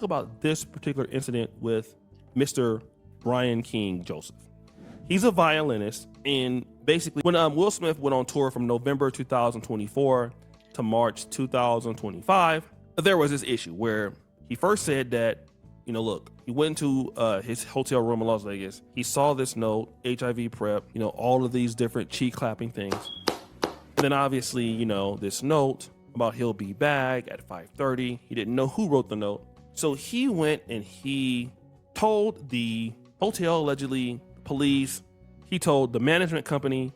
About this particular incident with Mr. Brian King Joseph. He's a violinist, and basically when Will Smith went on tour from November 2024 to March 2025, there was this issue where he first said that, look, he went into his hotel room in Las Vegas. He saw this note, HIV PrEP, all of these different cheek clapping things. And then obviously, this note about he'll be back at 5:30. He didn't know who wrote the note. So he went and he told the hotel, allegedly police, he told the management company,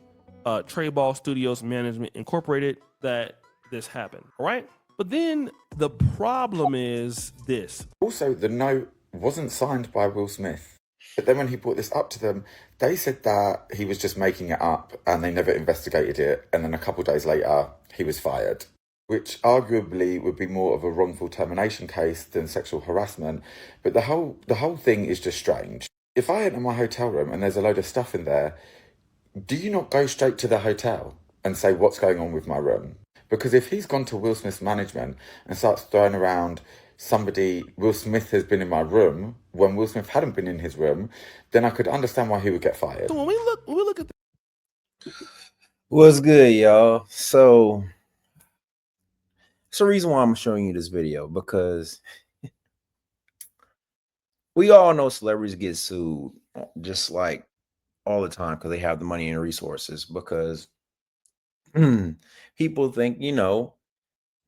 Trey Ball Studios Management Incorporated, that this happened, all right? But then the problem is this. Also, the note wasn't signed by Will Smith. But then when he brought this up to them, they said that he was just making it up and they never investigated it. And then a couple of days later, he was fired, which arguably would be more of a wrongful termination case than sexual harassment. But the whole thing is just strange. If I enter my hotel room and there's a load of stuff in there, do you not go straight to the hotel and say what's going on with my room? Because if he's gone to Will Smith's management and starts throwing around Will Smith has been in my room when Will Smith hadn't been in his room, then I could understand why he would get fired. So when we look at what's good, y'all? So it's the reason why I'm showing you this video, because we all know celebrities get sued just like all the time because they have the money and resources, because people think,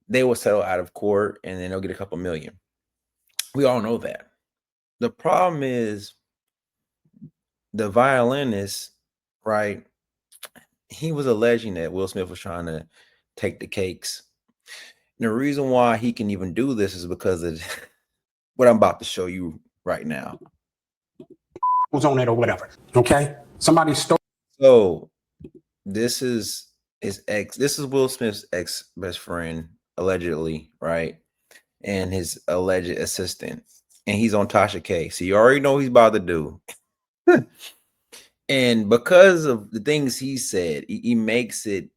they will settle out of court and then they'll get a couple million. We all know that. The problem is the violinist, right? He was alleging that Will Smith was trying to take the cakes. And the reason why he can even do this is because of what I'm about to show you right now. Was on it or whatever. Okay. Somebody stole. So this is his ex. This is Will Smith's ex best friend, allegedly, right? And his alleged assistant. And he's on Tasha K. So you already know what he's about to do. And because of the things he said, he makes it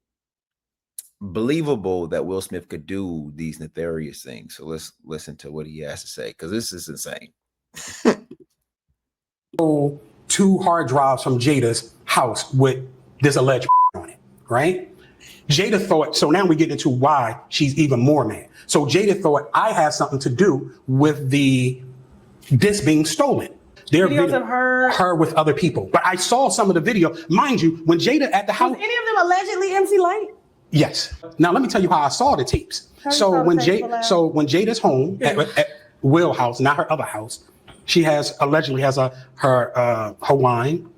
believable that Will Smith could do these nefarious things. So let's listen to what he has to say, because this is insane. 2 hard drives from Jada's house with this alleged on it, right? Jada thought, so now we get into why she's even more mad. So Jada thought I had something to do with this being stolen. There videos of her with other people. But I saw some of the video. Mind you, when Jada at the house. Was any of them allegedly MC Light? Yes. Now let me tell you how I saw the tapes. So when Jada's home at Will house, not her other house, she allegedly has her wine.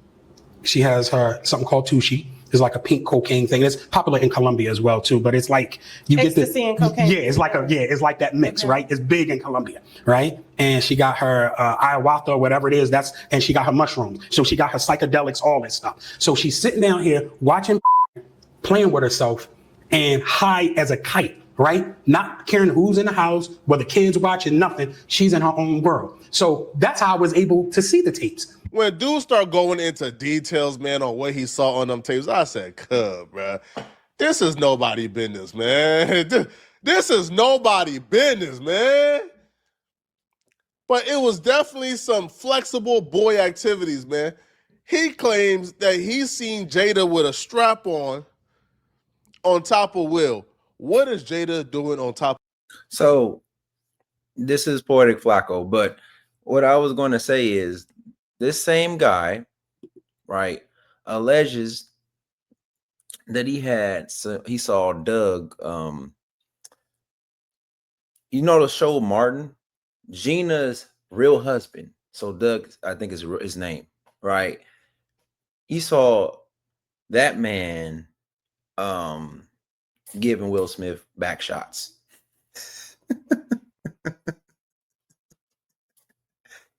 She has her something called Tushi. It's like a pink cocaine thing. It's popular in Colombia as well too. But it's like you get this. Ecstasy and cocaine. Yeah, it's like that mix, right? It's big in Colombia, right? And she got her ayahuasca or whatever it is. And she got her mushrooms. So she got her psychedelics, all that stuff. So she's sitting down here watching, playing with herself, and high as a kite, right? Not caring who's in the house, whether kids watching, nothing. She's in her own world. So that's how I was able to see the tapes. When dudes start going into details, man, on what he saw on them tapes, I said, "Cub, bro, this is nobody business, man. This is nobody business, man." But it was definitely some flexible boy activities, man. He claims that he's seen Jada with a strap on top of Will. What is Jada doing on top? So this is Poetic Flacco, but what I was going to say is this same guy, right, alleges that he saw Doug, the show Martin, Gina's real husband. So Doug, I think is his name, right? He saw that man giving Will Smith back shots.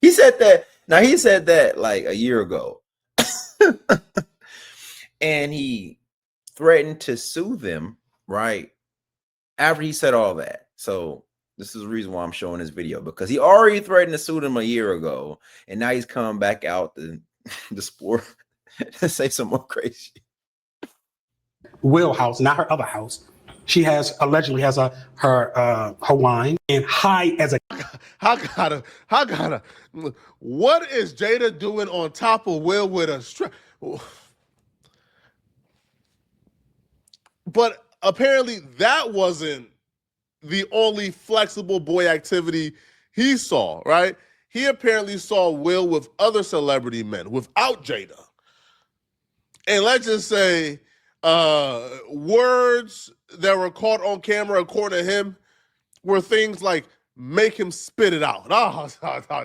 He said that. Now he said that like a year ago. And he threatened to sue them, right? After he said all that. So this is the reason why I'm showing this video, because he already threatened to sue them a year ago. And now he's coming back out the sport to say some more crazy. Will house, not her other house. She allegedly has her Hawaiian and high as a. I gotta. What is Jada doing on top of Will with a strap? But apparently that wasn't the only flexible boy activity he saw, right? He apparently saw Will with other celebrity men without Jada. And let's just say words that were caught on camera, according to him, were things like, make him spit it out.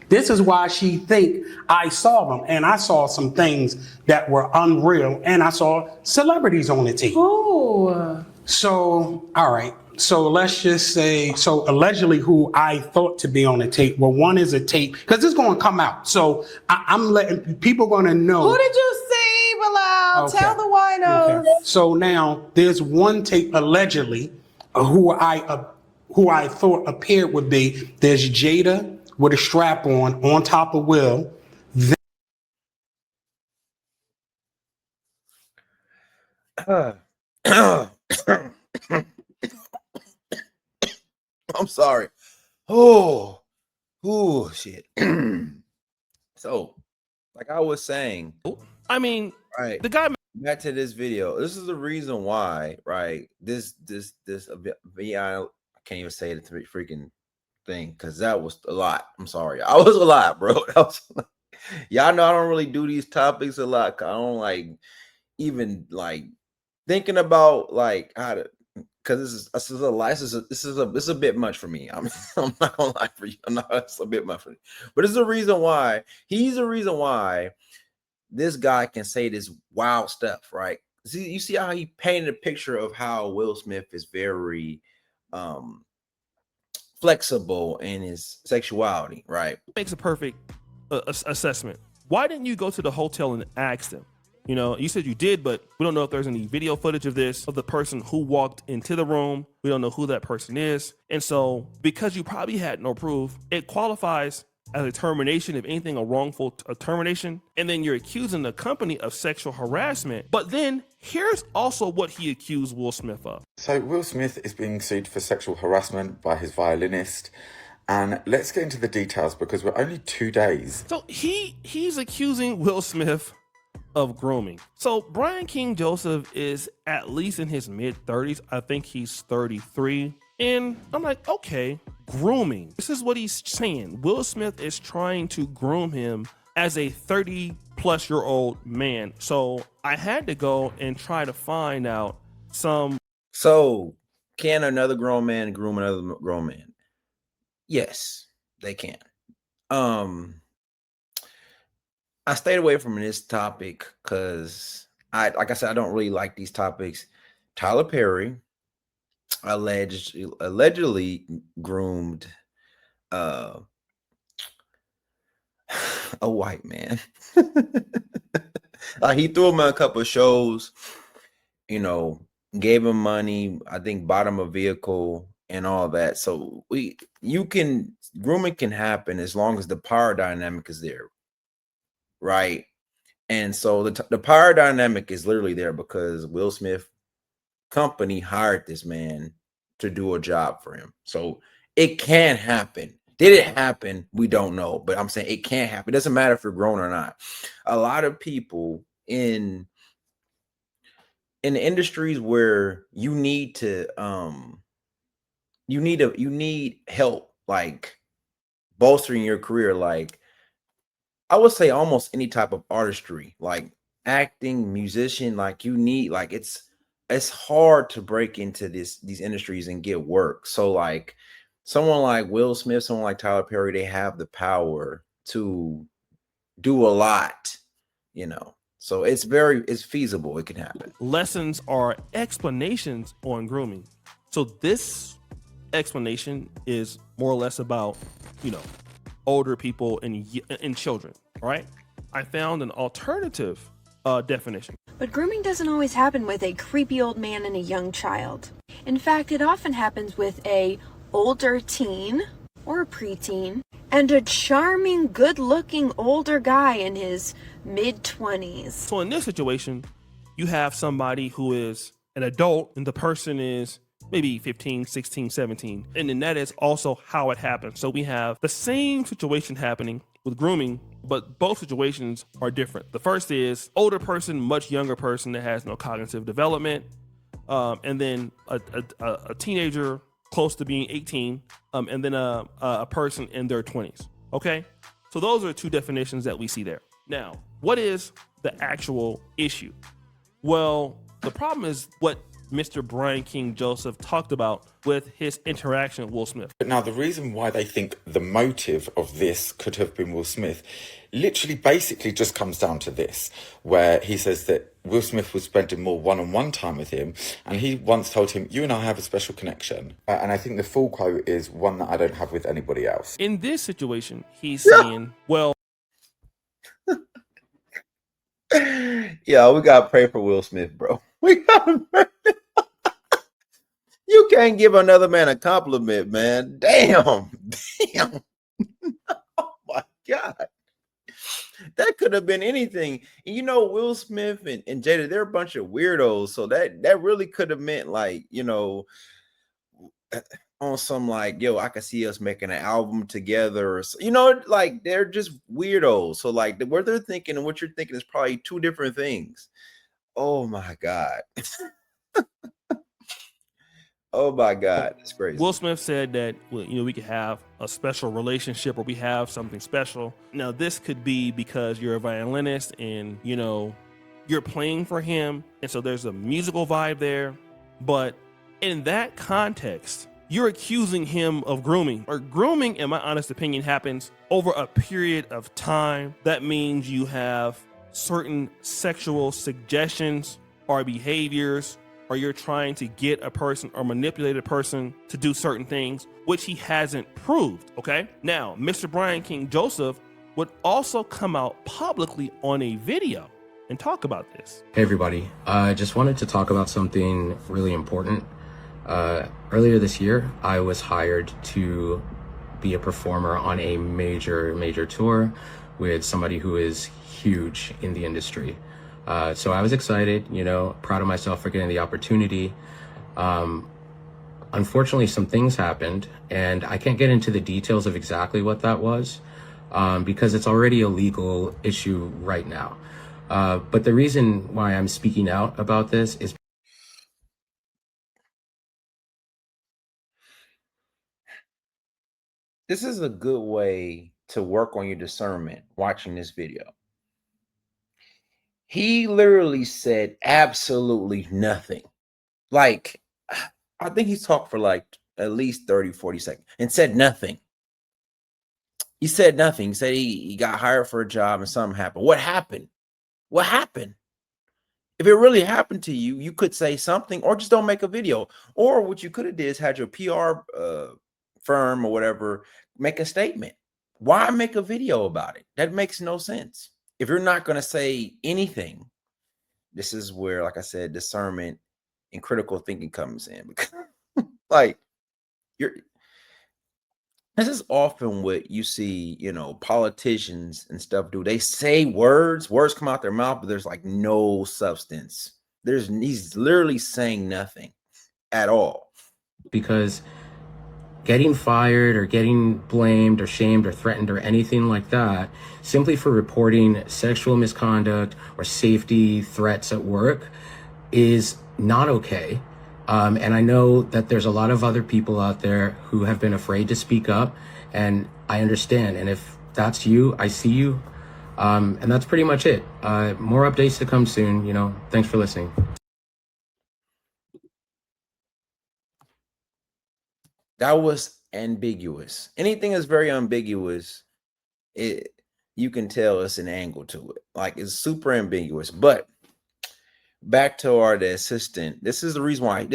This is why she think I saw them, and I saw some things that were unreal, and I saw celebrities on the tape. Oh. So, all right. So let's just say, so allegedly who I thought to be on the tape, well, one is a tape, because it's going to come out. So I'm letting people going to know. Who did you see, Bilal? Okay. Tell the winos. Okay. So now there's one tape allegedly who I thought appeared would be, there's Jada with a strap on top of Will. I'm sorry. Oh, shit. So, like I was saying, I mean, right. the guy. Back to this video. This is the reason why, right? This I can't even say the freaking thing because that was a lot. I'm sorry. I was a lot, bro. Y'all know I don't really do these topics a lot. I don't like even like thinking about like how to, because this is a bit much for me. I'm not gonna lie for you. It's a bit much for me. But it's the reason why he's the reason why this guy can say this wild stuff, right? See, you see how he painted a picture of how Will Smith is very flexible in his sexuality, right? Makes a perfect assessment. Why didn't you go to the hotel and ask them? You know, you said you did, but we don't know if there's any video footage of this, of the person who walked into the room. We don't know who that person is. And so because you probably had no proof, it qualifies as a termination, if anything, a wrongful termination. And then you're accusing the company of sexual harassment. But then here's also what he accused Will Smith of. So Will Smith is being sued for sexual harassment by his violinist. And let's get into the details because we're only 2 days. So he's accusing Will Smith of grooming. So Brian King Joseph is at least in his mid-30s. I think he's 33. And I'm like, okay, grooming. This is what he's saying. Will Smith is trying to groom him as a 30-plus-year-old man. So I had to go and try to find out some. So can another grown man groom another grown man? Yes, they can. I stayed away from this topic because like I said, I don't really like these topics. Tyler Perry allegedly groomed a white man. He threw him on a couple of shows, you know, gave him money, I think bought him a vehicle and all that. So grooming can happen as long as the power dynamic is there. Right. And so the power dynamic is literally there because Will Smith company hired this man to do a job for him. So it can happen. Did it happen? We don't know. But I'm saying it can't happen. It doesn't matter if you're grown or not. A lot of people in the industries where you need help, like bolstering your career, like I would say almost any type of artistry, like acting, musician, like you need, like it's hard to break into these industries and get work. So like someone like Will Smith, someone like Tyler Perry, they have the power to do a lot, you know. So it's feasible. It can happen. Lessons are explanations on grooming. So this explanation is more or less about, you know, older people and children, right? I found an alternative definition. But grooming doesn't always happen with a creepy old man and a young child. In fact, it often happens with a older teen or a preteen and a charming, good-looking older guy in his mid-20s. So in this situation, you have somebody who is an adult and the person is maybe 15, 16, 17. And then that is also how it happens. So we have the same situation happening with grooming, but both situations are different. The first is older person, much younger person that has no cognitive development. And then a teenager close to being 18, and then a person in their 20s. Okay? So those are two definitions that we see there. Now, what is the actual issue? Well, the problem is what Mr. Brian King Joseph talked about with his interaction with Will Smith. But now the reason why they think the motive of this could have been Will Smith literally basically just comes down to this, where he says that Will Smith was spending more one-on-one time with him, and he once told him, "You and I have a special connection." And I think the full quote is one that I don't have with anybody else. In this situation, he's saying, well, yeah, we gotta pray for Will Smith, bro. We gotta pray. You can't give another man a compliment, man. Damn. Oh my God. That could have been anything. And you know, Will Smith and Jada, they're a bunch of weirdos. So that really could have meant, like, you know, on some like, yo, I could see us making an album together, or you know, like they're just weirdos. So like what they're thinking and what you're thinking is probably two different things. Oh my God. Oh my God, that's crazy. Will Smith said that, you know, we could have a special relationship, or we have something special. Now, this could be because you're a violinist and, you know, you're playing for him, and so there's a musical vibe there. But in that context, you're accusing him of grooming. Or grooming, in my honest opinion, happens over a period of time. That means you have certain sexual suggestions or behaviors, or you're trying to get a person or manipulate a person to do certain things, which he hasn't proved, okay? Now, Mr. Brian King Joseph would also come out publicly on a video and talk about this. Hey everybody, I just wanted to talk about something really important. Earlier this year, I was hired to be a performer on a major tour with somebody who is huge in the industry. So I was excited, you know, proud of myself for getting the opportunity. Unfortunately, some things happened, and I can't get into the details of exactly what that was, because it's already a legal issue right now. But the reason why I'm speaking out about this is This is a good way to work on your discernment watching this video. He literally said absolutely nothing. Like, I think he's talked for like at least 30, 40 seconds and said nothing. He said nothing. He said he got hired for a job and something happened. What happened? What happened? If it really happened to you, you could say something, or just don't make a video. Or what you could have did is had your PR firm or whatever make a statement. Why make a video about it? That makes no sense. If you're not going to say anything, this is where, like I said, discernment and critical thinking comes in. Because, like, this is often what you see, you know, politicians and stuff do. They say words come out their mouth, but there's like no substance. He's literally saying nothing at all. because getting fired or getting blamed or shamed or threatened or anything like that simply for reporting sexual misconduct or safety threats at work is not okay. And I know that there's a lot of other people out there who have been afraid to speak up, and I understand. And if that's you, I see you. And that's pretty much it. More updates to come soon. You know, thanks for listening. That was ambiguous. Anything that's very ambiguous, you can tell it's an angle to it. Like, it's super ambiguous. But back to the assistant. This is the reason why.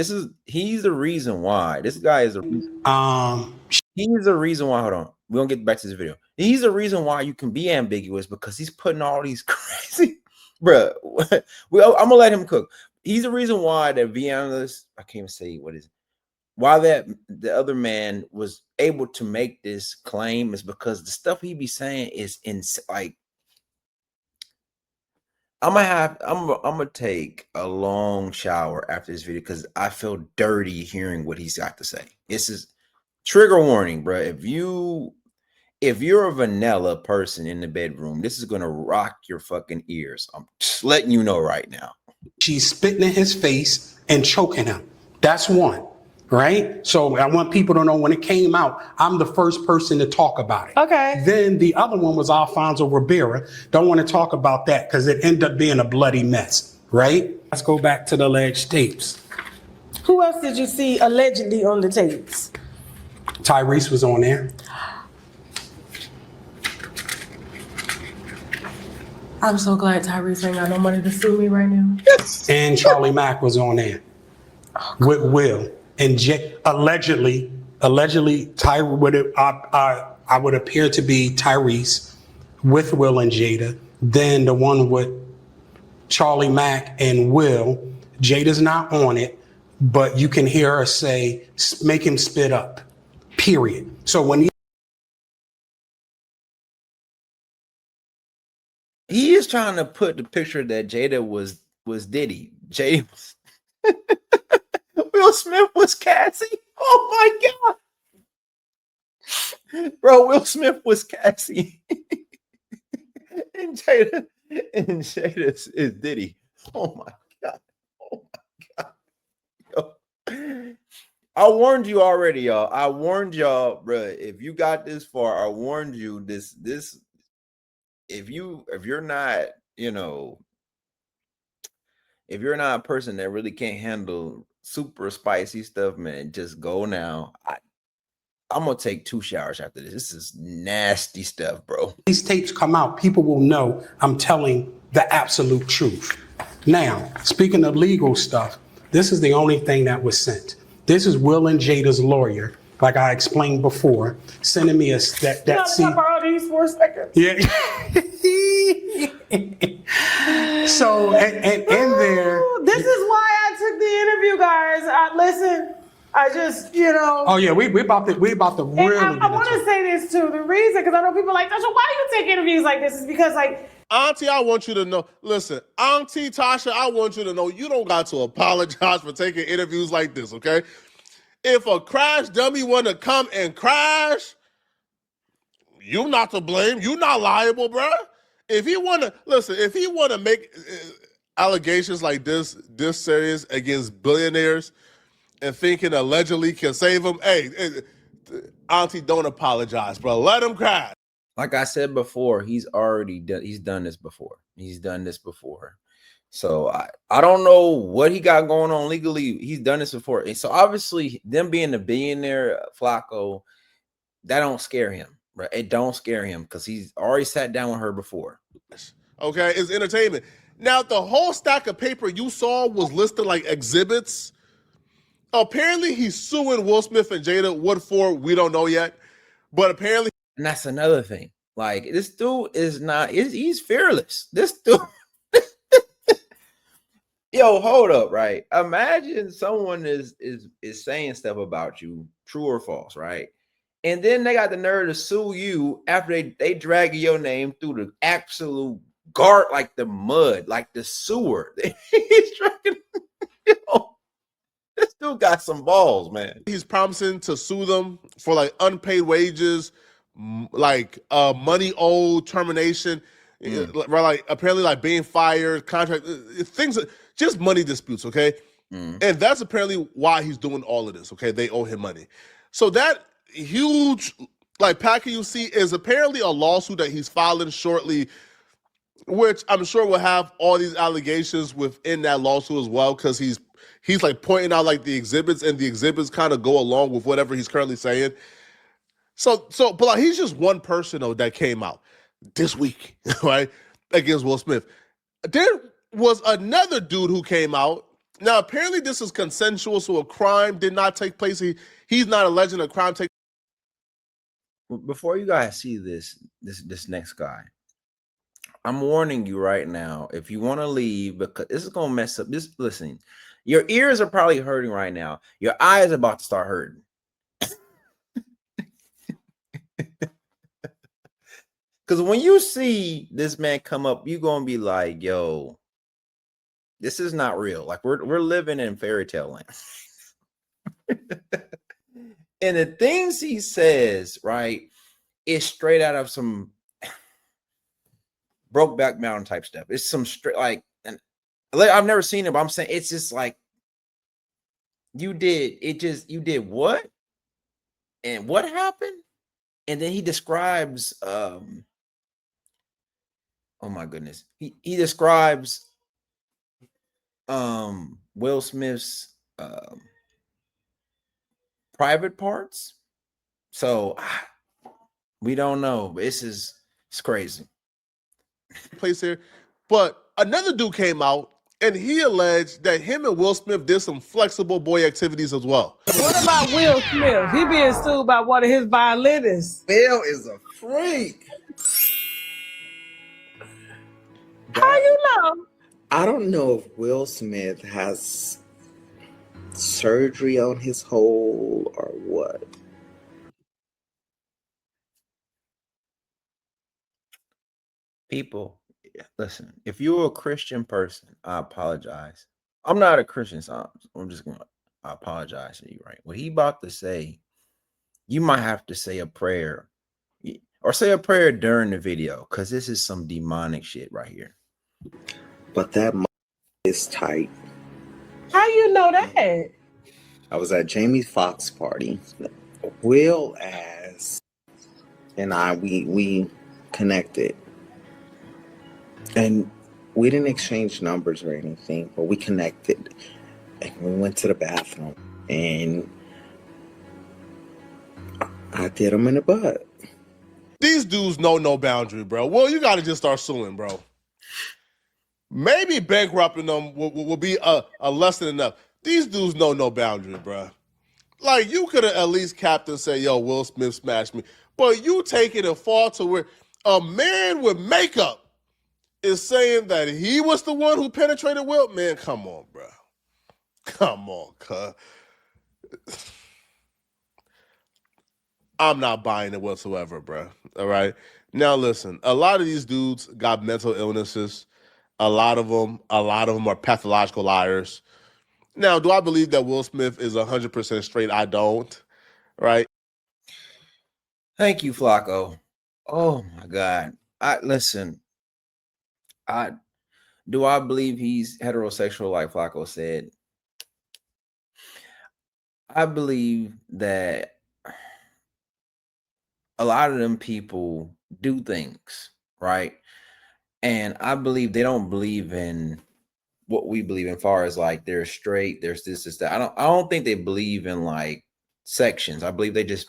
He's the reason why. This guy is he's the reason why. Hold on. We're gonna get back to this video. He's the reason why you can be ambiguous, because he's putting all these crazy, bruh. I'm gonna let him cook. He's the reason why that violinist, I can't even say what is it. Why that the other man was able to make this claim is because the stuff he be saying is in like, I'm gonna take a long shower after this video because I feel dirty hearing what he's got to say. This is trigger warning, bro. If you're a vanilla person in the bedroom, this is gonna rock your fucking ears. I'm just letting you know right now. She's spitting in his face and choking him. That's one, right? So I want people to know when it came out, I'm the first person to talk about it. Okay. Then the other one was Alfonso Rivera. Don't want to talk about that because it ended up being a bloody mess, right? Let's go back to the alleged tapes. Who else did you see allegedly on the tapes? Tyrese was on there. I'm so glad Tyrese ain't got no money to sue me right now. And Charlie Mack was on there with Will and allegedly I would appear to be Tyrese with Will and Jada. Then the one with Charlie Mack and Will, Jada's not on it, but you can hear her say, "Make him spit up." Period. So when He is trying to put the picture that Jada was Diddy. Jada was Will Smith was Cassie. Oh my god, bro! Will Smith was Cassie, and Jada is Diddy. Oh my god! Oh my god! Yo. I warned you already, y'all. I warned y'all, bro. If you got this far, I warned you. This. If you're not, if you're not a person that really can't handle super spicy stuff, man, just go now. I'm gonna take 2 showers after this. This is nasty stuff, bro. these tapes come out, people will know I'm telling the absolute truth. Now, speaking of legal stuff, this is the only thing that was sent. This is Will and Jada's lawyer, like I explained before, sending me Talk about these for a second. Yeah. So, and in there. This is why I took the interview, guys. Listen, I just, Oh yeah, we about to really. I want to say this too. The reason, because I know people are like, Tasha, why do you take interviews like this? Is because Auntie, I want you to know. Listen, Auntie Tasha, I want you to know you don't got to apologize for taking interviews like this, okay? If a crash dummy want to come and crash, you not to blame. You not liable, bruh. If he want to make allegations like this serious against billionaires and thinking allegedly can save them, hey, Auntie, don't apologize, bro. Let him crash. Like I said before, he's done this before. He's done this before. So I don't know what he got going on legally. He's done this before. And so obviously them being a billionaire, Flacco, that don't scare him, right? It don't scare him because he's already sat down with her before. Okay, it's entertainment. Now, the whole stack of paper you saw was listed like exhibits. Apparently, he's suing Will Smith and Jada. What for? We don't know yet. But apparently, and that's another thing. Like, this dude is not, he's fearless. This dude. Yo, hold up, right? Imagine someone is saying stuff about you, true or false, right? And then they got the nerve to sue you after they drag your name through the absolute guard, like the mud, like the sewer. He's dragging, this dude got some balls, man. He's promising to sue them for like unpaid wages, like money owed, termination, right? Like apparently like being fired, contract things, just money disputes, okay? And that's apparently why he's doing all of this, okay? They owe him money. So that huge like packet you see is apparently a lawsuit that he's filing shortly, which I'm sure will have all these allegations within that lawsuit as well, because he's like pointing out like the exhibits, and the exhibits kind of go along with whatever he's currently saying. So, but like he's just one person though that came out this week, right, against Will Smith. There was another dude who came out. Now, apparently this is consensual, so a crime did not take place. He's not alleging a crime take. Before you guys see this next guy, I'm warning you right now. If you want to leave, because this is gonna mess up. This, listen, your ears are probably hurting right now. Your eyes are about to start hurting. Because when you see this man come up, you're gonna be like, yo, this is not real. Like we're living in fairy tale land. And the things he says, right, is straight out of some Brokeback Mountain type stuff. It's some straight and I've never seen it, but I'm saying it's just like you did what? And what happened? And then he describes oh my goodness. He describes Will Smith's private parts. So we don't know. It's crazy. Place here. But another dude came out and he alleged that him and Will Smith did some flexible boy activities as well. What about Will Smith? He being sued by one of his violinists. Bill is a freak. How you know? I don't know if Will Smith has surgery on his hole or what. People, listen, if you're a Christian person, I apologize. I'm not a Christian, so I'm just gonna apologize to you, right? What he about to say, you might have to say a prayer or say a prayer during the video, because this is some demonic shit right here. But that is tight. How you know that? I was at Jamie Foxx's party. Will and I we connected. And we didn't exchange numbers or anything, but we connected. And we went to the bathroom and I did him in the butt. These dudes know no boundary, bro. Well, you got to just start suing, bro. Maybe bankrupting them will be a less than enough. These dudes know no boundary, bro. Like, you could have at least capped and say, yo, Will Smith smashed me. But you take it and fall to where a man with makeup is saying that he was the one who penetrated Will. Man, come on, bro. Come on, cuz. I'm not buying it whatsoever, bro. All right? Now, listen, a lot of these dudes got mental illnesses. A lot of them are pathological liars. Now, do I believe that Will Smith is 100% straight? I don't, right? Thank you, Flacco. Oh my God. I believe he's heterosexual, like Flacco said? I believe that a lot of them people do things, right? And I believe they don't believe in what we believe in, far as like they're straight, there's this, that. I don't think they believe in like sections. I believe they just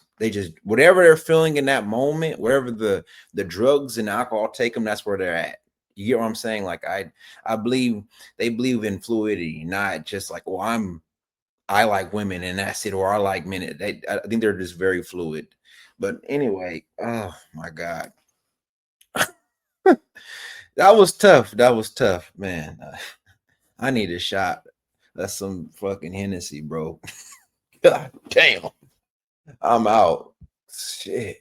whatever they're feeling in that moment, wherever the drugs and alcohol take them, that's where they're at. You get what I'm saying? Like I believe they believe in fluidity, not just like, well, I like women and that's it, or I like men. I think they're just very fluid. But anyway, oh my God. That was tough, man. I need a shot. That's some fucking Hennessy, bro. God damn. I'm out. Shit.